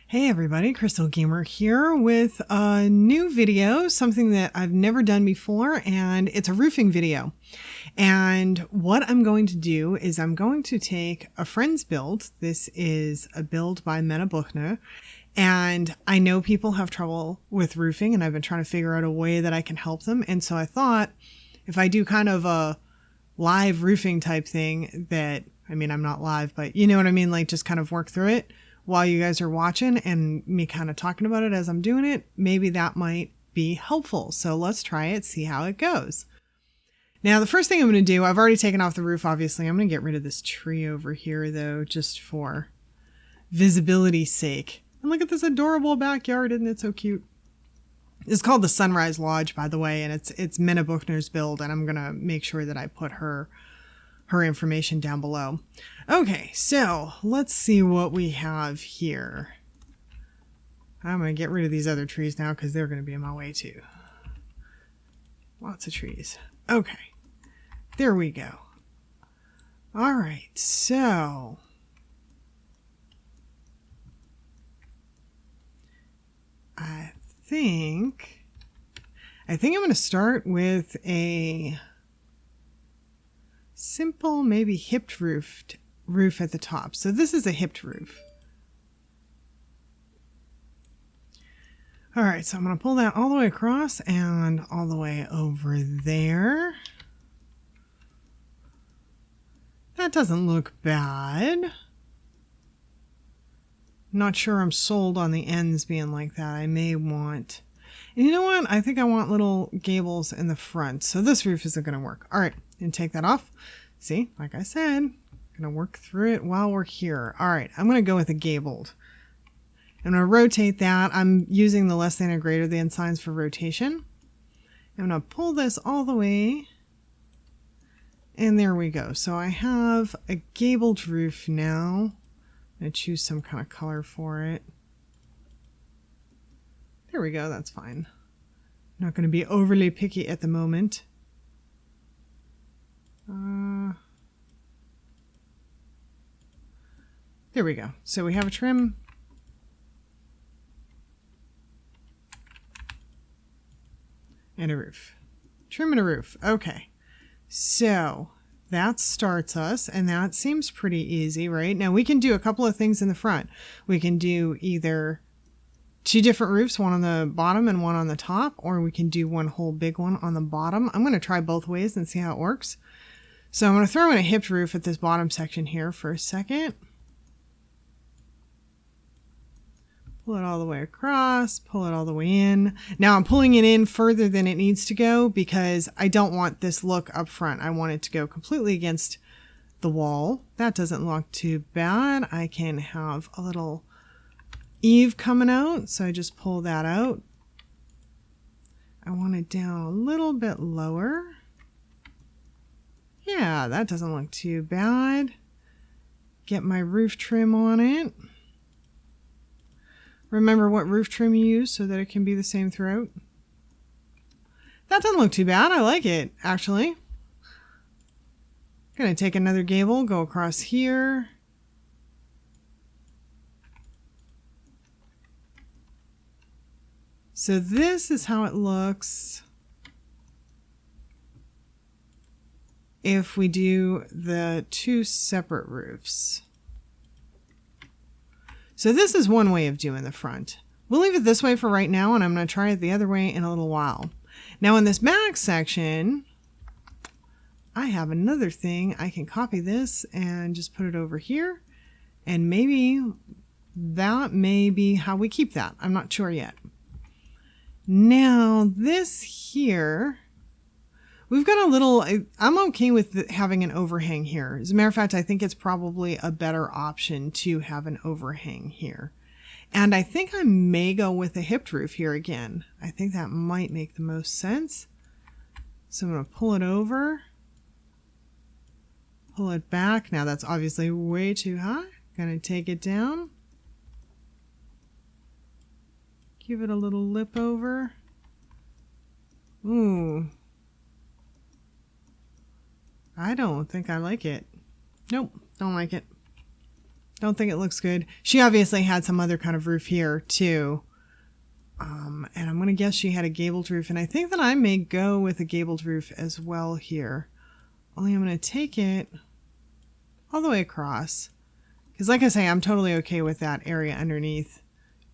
Hey everybody, Krystal Gamer here with a new video, something that I've never done before, and it's a roofing video. And what I'm going to do is I'm going to take a friend's build. This is a build by MenaBuchner, and I know people have trouble with roofing, and I've been trying to figure out a way that I can help them. And so I thought if I do kind of a live roofing type thing I'm not live, but you know what I mean, like just kind of work through it while you guys are watching and me kind of talking about it as I'm doing it, maybe that might be helpful. So let's try it, see how it goes. Now, the first thing I'm going to do, I've already taken off the roof, obviously. I'm going to get rid of this tree over here, though, just for visibility's sake. And look at this adorable backyard, isn't it so cute? It's called the Sunrise Lodge, by the way, and it's MenaBuchner's build, and I'm going to make sure that I put her information down below. Okay, so let's see what we have here. I'm going to get rid of these other trees now because they're going to be in my way too. Lots of trees. Okay, there we go. All right, so I think I'm going to start with a simple, maybe hipped roof at the top. So this is a hipped roof. All right, so I'm going to pull that all the way across and all the way over there. That doesn't look bad. Not sure I'm sold on the ends being like that. I may want, and you know what? I think I want little gables in the front. So this roof isn't going to work. All right, and take that off. See, like I said, I'm going to work through it while we're here. All right, I'm going to go with a gabled. I'm going to rotate that. I'm using the less than or greater than signs for rotation. I'm going to pull this all the way. And there we go. So I have a gabled roof now. I'm going to choose some kind of color for it. There we go. That's fine. I'm not going to be overly picky at the moment. There we go. So we have a trim. And a roof. Trim and a roof. Okay. So that starts us, and that seems pretty easy, right? Now we can do a couple of things in the front. We can do either two different roofs, one on the bottom and one on the top, or we can do one whole big one on the bottom. I'm going to try both ways and see how it works. So I'm going to throw in a hipped roof at this bottom section here for a second. Pull it all the way across, pull it all the way in. Now I'm pulling it in further than it needs to go because I don't want this look up front. I want it to go completely against the wall. That doesn't look too bad. I can have a little eave coming out, so I just pull that out. I want it down a little bit lower. Yeah, that doesn't look too bad. Get my roof trim on it. Remember what roof trim you use so that it can be the same throughout. That doesn't look too bad. I like it, actually. Gonna take another gable, go across here. So this is how it looks if we do the two separate roofs. So this is one way of doing the front. We'll leave it this way for right now, and I'm going to try it the other way in a little while. Now in this back section, I have another thing. I can copy this and just put it over here, and maybe that may be how we keep that. I'm not sure yet. Now this here, we've got a little, I'm okay with having an overhang here. As a matter of fact, I think it's probably a better option to have an overhang here. And I think I may go with a hipped roof here again. I think that might make the most sense. So I'm going to pull it over, pull it back. Now that's obviously way too high. Going to take it down. Give it a little lip over. Ooh. I don't think I like it. Nope, don't like it. Don't think it looks good. She obviously had some other kind of roof here too. And I'm going to guess she had a gabled roof. And I think that I may go with a gabled roof as well here. Only I'm going to take it all the way across. Because like I say, I'm totally okay with that area underneath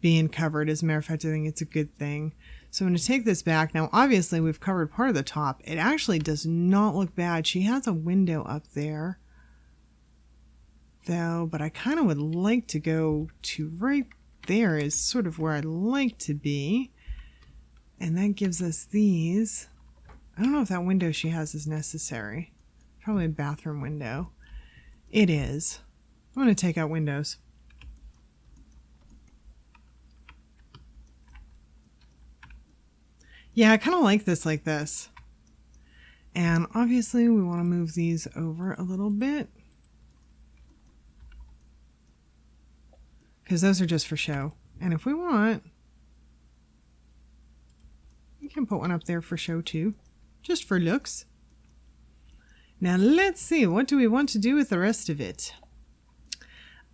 being covered. As a matter of fact, I think it's a good thing. So I'm going to take this back. Now, obviously, we've covered part of the top. It actually does not look bad. She has a window up there, though, but I kind of would like to go to right there is sort of where I'd like to be. And that gives us these. I don't know if that window she has is necessary. Probably a bathroom window. It is. I'm going to take out windows. Yeah, I kind of like this. And obviously we want to move these over a little bit, because those are just for show. And if we want, we can put one up there for show too, just for looks. Now let's see, what do we want to do with the rest of it?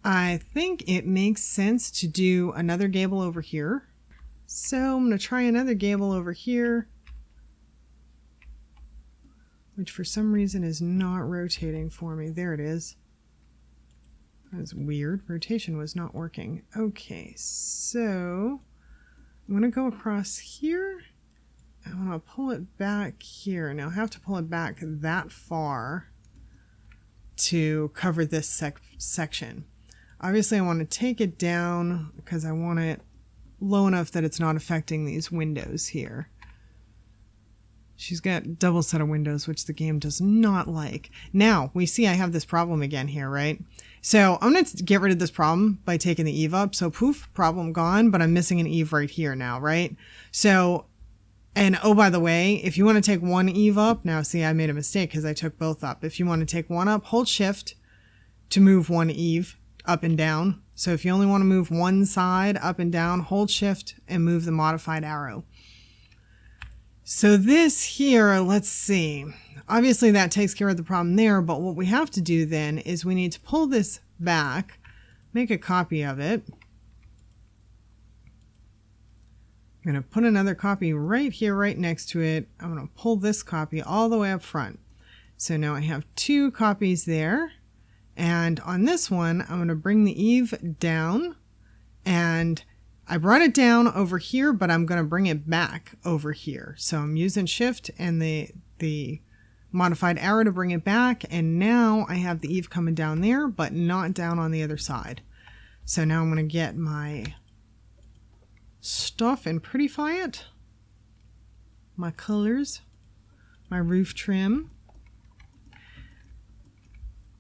I think it makes sense to do another gable over here. So I'm going to try another gable over here, which for some reason is not rotating for me. There it is. That's weird. Rotation was not working. Okay, so I'm going to go across here. I want to pull it back here. Now I have to pull it back that far to cover this section. Obviously I want to take it down because I want it low enough that it's not affecting these windows here. She's got double set of windows, which the game does not like. Now we see I have this problem again here, right? So I'm going to get rid of this problem by taking the eave up. So poof, problem gone, but I'm missing an eave right here now, right? So, and oh, by the way, if you want to take one eave up, now see, I made a mistake because I took both up. If you want to take one up, hold shift to move one eave up and down. So if you only want to move one side up and down, hold shift and move the modified arrow. So this here, let's see. Obviously that takes care of the problem there, but what we have to do then is we need to pull this back, make a copy of it. I'm going to put another copy right here, right next to it. I'm going to pull this copy all the way up front. So now I have two copies there. And on this one, I'm going to bring the eave down, and I brought it down over here, but I'm going to bring it back over here. So I'm using shift and the modified arrow to bring it back. And now I have the eave coming down there, but not down on the other side. So now I'm going to get my stuff and prettify it. My colors, my roof trim.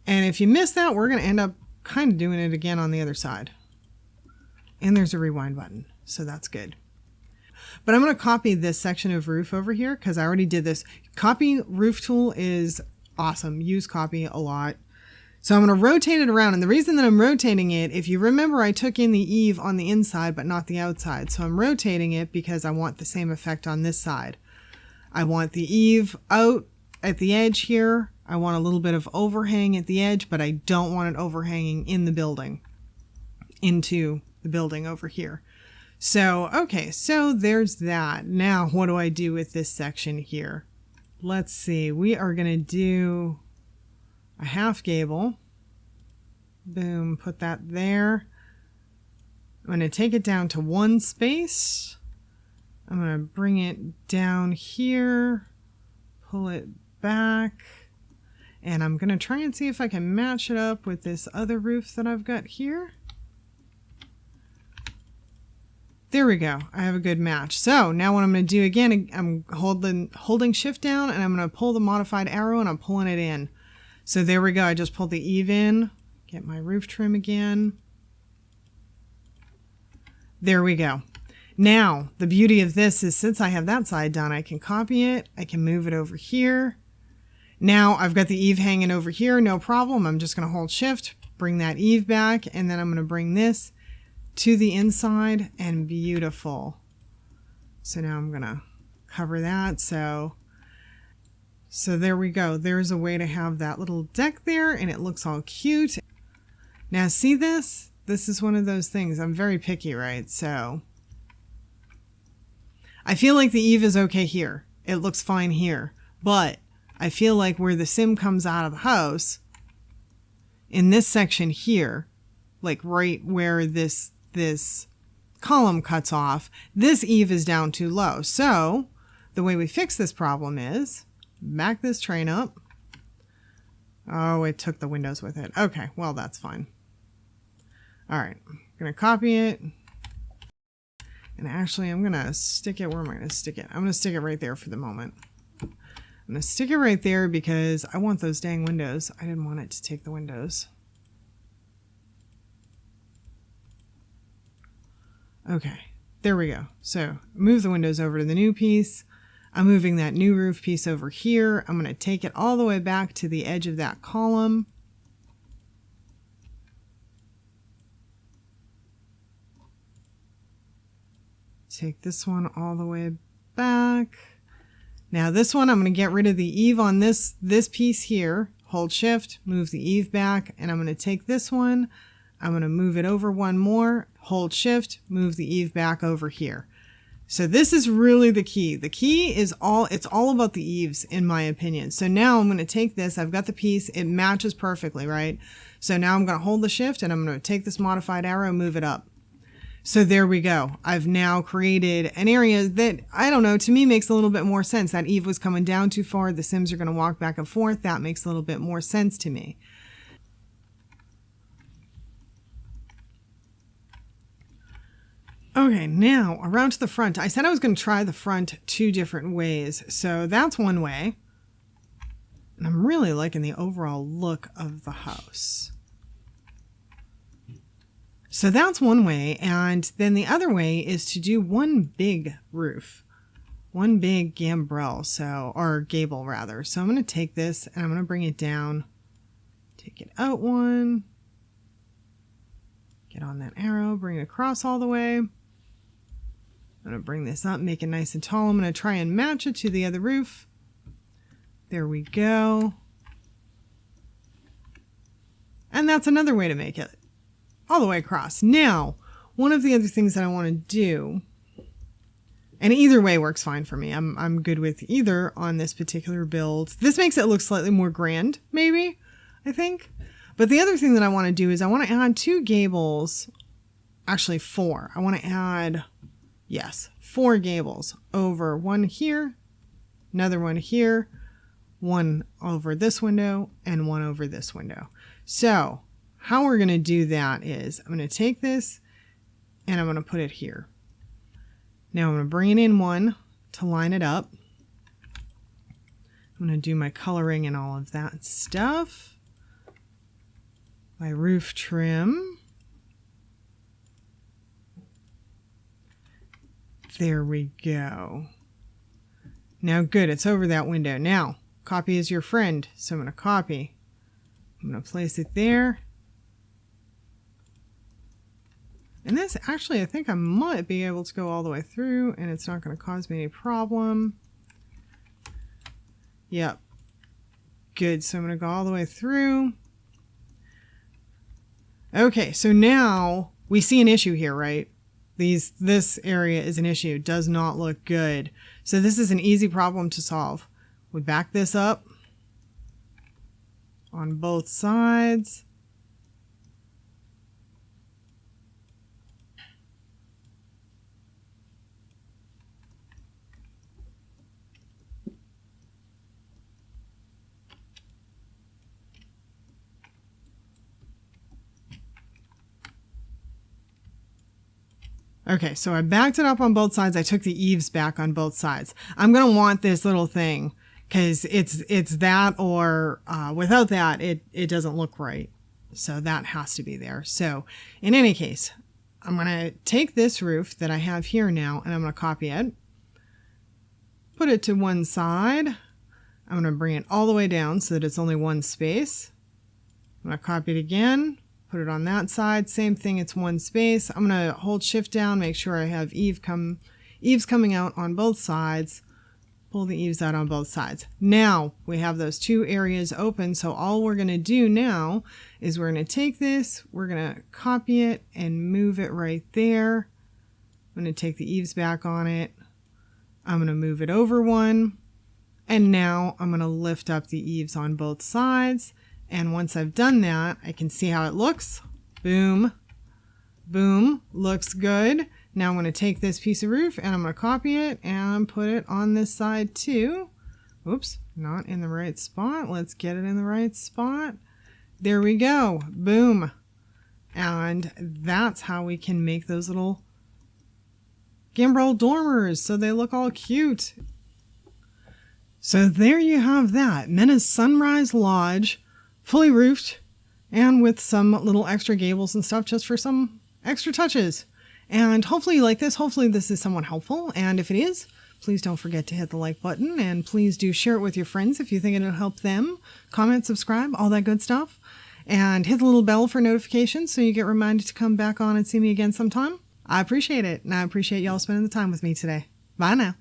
And if you miss that, we're going to end up kind of doing it again on the other side. And there's a rewind button, so that's good. But I'm going to copy this section of roof over here because I already did this. Copy roof tool is awesome. Use copy a lot. So I'm going to rotate it around. And the reason that I'm rotating it, if you remember, I took in the eave on the inside, but not the outside. So I'm rotating it because I want the same effect on this side. I want the eave out at the edge here. I want a little bit of overhang at the edge, but I don't want it overhanging in the building, into the building over here. So, okay, so there's that. Now, what do I do with this section here? Let's see. We are going to do a half gable. Boom, put that there. I'm going to take it down to one space. I'm going to bring it down here, pull it back. And I'm going to try and see if I can match it up with this other roof that I've got here. There we go. I have a good match. So now what I'm going to do again, I'm holding shift down and I'm going to pull the modified arrow and I'm pulling it in. So there we go. I just pulled the eave in, get my roof trim again. There we go. Now the beauty of this is since I have that side done, I can copy it. I can move it over here. Now I've got the eave hanging over here, no problem. I'm just going to hold shift, bring that eave back, and then I'm going to bring this to the inside, and beautiful. So now I'm going to cover that. So there we go. There's a way to have that little deck there, and it looks all cute. Now see this? This is one of those things. I'm very picky, right? So I feel like the eave is okay here. It looks fine here. But I feel like where the sim comes out of the house, in this section here, like right where this column cuts off, this eave is down too low. So the way we fix this problem is back this train up. Oh, it took the windows with it. Okay, well, that's fine. All right, I'm going to copy it. And actually, I'm going to stick it. Where am I going to stick it? I'm going to stick it right there for the moment. I'm going to stick it right there because I want those dang windows. I didn't want it to take the windows. Okay, there we go. So move the windows over to the new piece. I'm moving that new roof piece over here. I'm going to take it all the way back to the edge of that column. Take this one all the way back. Now this one, I'm going to get rid of the eave on this piece here. Hold shift, move the eave back, and I'm going to take this one. I'm going to move it over one more, hold shift, move the eave back over here. So this is really the key. The key is it's all about the eaves in my opinion. So now I'm going to take this, I've got the piece, it matches perfectly, right? So now I'm going to hold the shift and I'm going to take this modified arrow, move it up. So there we go. I've now created an area that, I don't know, to me makes a little bit more sense. That eave was coming down too far. The Sims are going to walk back and forth. That makes a little bit more sense to me. Okay, now around to the front. I said I was going to try the front 2 different ways. So that's one way. And I'm really liking the overall look of the house. So that's one way, and then the other way is to do one big roof, one big gambrel, or gable rather. So I'm going to take this and I'm going to bring it down, take it out one, get on that arrow, bring it across all the way. I'm going to bring this up, make it nice and tall. I'm going to try and match it to the other roof. There we go. And that's another way to make it. All the way across. Now, one of the other things that I want to do, and either way works fine for me. I'm good with either on this particular build. This makes it look slightly more grand, maybe, I think. But the other thing that I want to do is I want to add 2 gables, actually 4. I want to add, yes, 4 gables over one here, another one here, one over this window, and one over this window. So how we're going to do that is I'm going to take this and I'm going to put it here. Now I'm going to bring it in one to line it up. I'm going to do my coloring and all of that stuff. My roof trim. There we go. Now good, it's over that window. Now, copy is your friend. So I'm going to copy. I'm going to place it there. And this, actually, I think I might be able to go all the way through and it's not going to cause me any problem. Yep. Good. So I'm going to go all the way through. Okay. So now we see an issue here, right? This area is an issue. Does not look good. So this is an easy problem to solve. We back this up on both sides. Okay, so I backed it up on both sides. I took the eaves back on both sides. I'm going to want this little thing because it's that or without that, it doesn't look right. So that has to be there. So in any case, I'm going to take this roof that I have here now and I'm going to copy it. Put it to one side. I'm going to bring it all the way down so that it's only one space. I'm going to copy it again. Put it on that side. Same thing, it's one space. I'm going to hold shift down, make sure I have eaves coming out on both sides. pull the eaves out on both sides. Now we have those two areas open. So all we're going to do now is we're going to take this, we're going to copy it and move it right there. I'm going to take the eaves back on it. I'm going to move it over one. And now I'm going to lift up the eaves on both sides. And once I've done that, I can see how it looks. Boom, boom, looks good. Now I'm going to take this piece of roof and I'm going to copy it and put it on this side too. Oops, not in the right spot. Let's get it in the right spot. There we go. Boom. And that's how we can make those little gambrel dormers so they look all cute. So there you have that. Mena's Sunrise Lodge, fully roofed and with some little extra gables and stuff just for some extra touches. And hopefully you like this. Hopefully this is somewhat helpful. And if it is, please don't forget to hit the like button. And please do share it with your friends if you think it'll help them. Comment, subscribe, all that good stuff. And hit the little bell for notifications so you get reminded to come back on and see me again sometime. I appreciate it. And I appreciate y'all spending the time with me today. Bye now.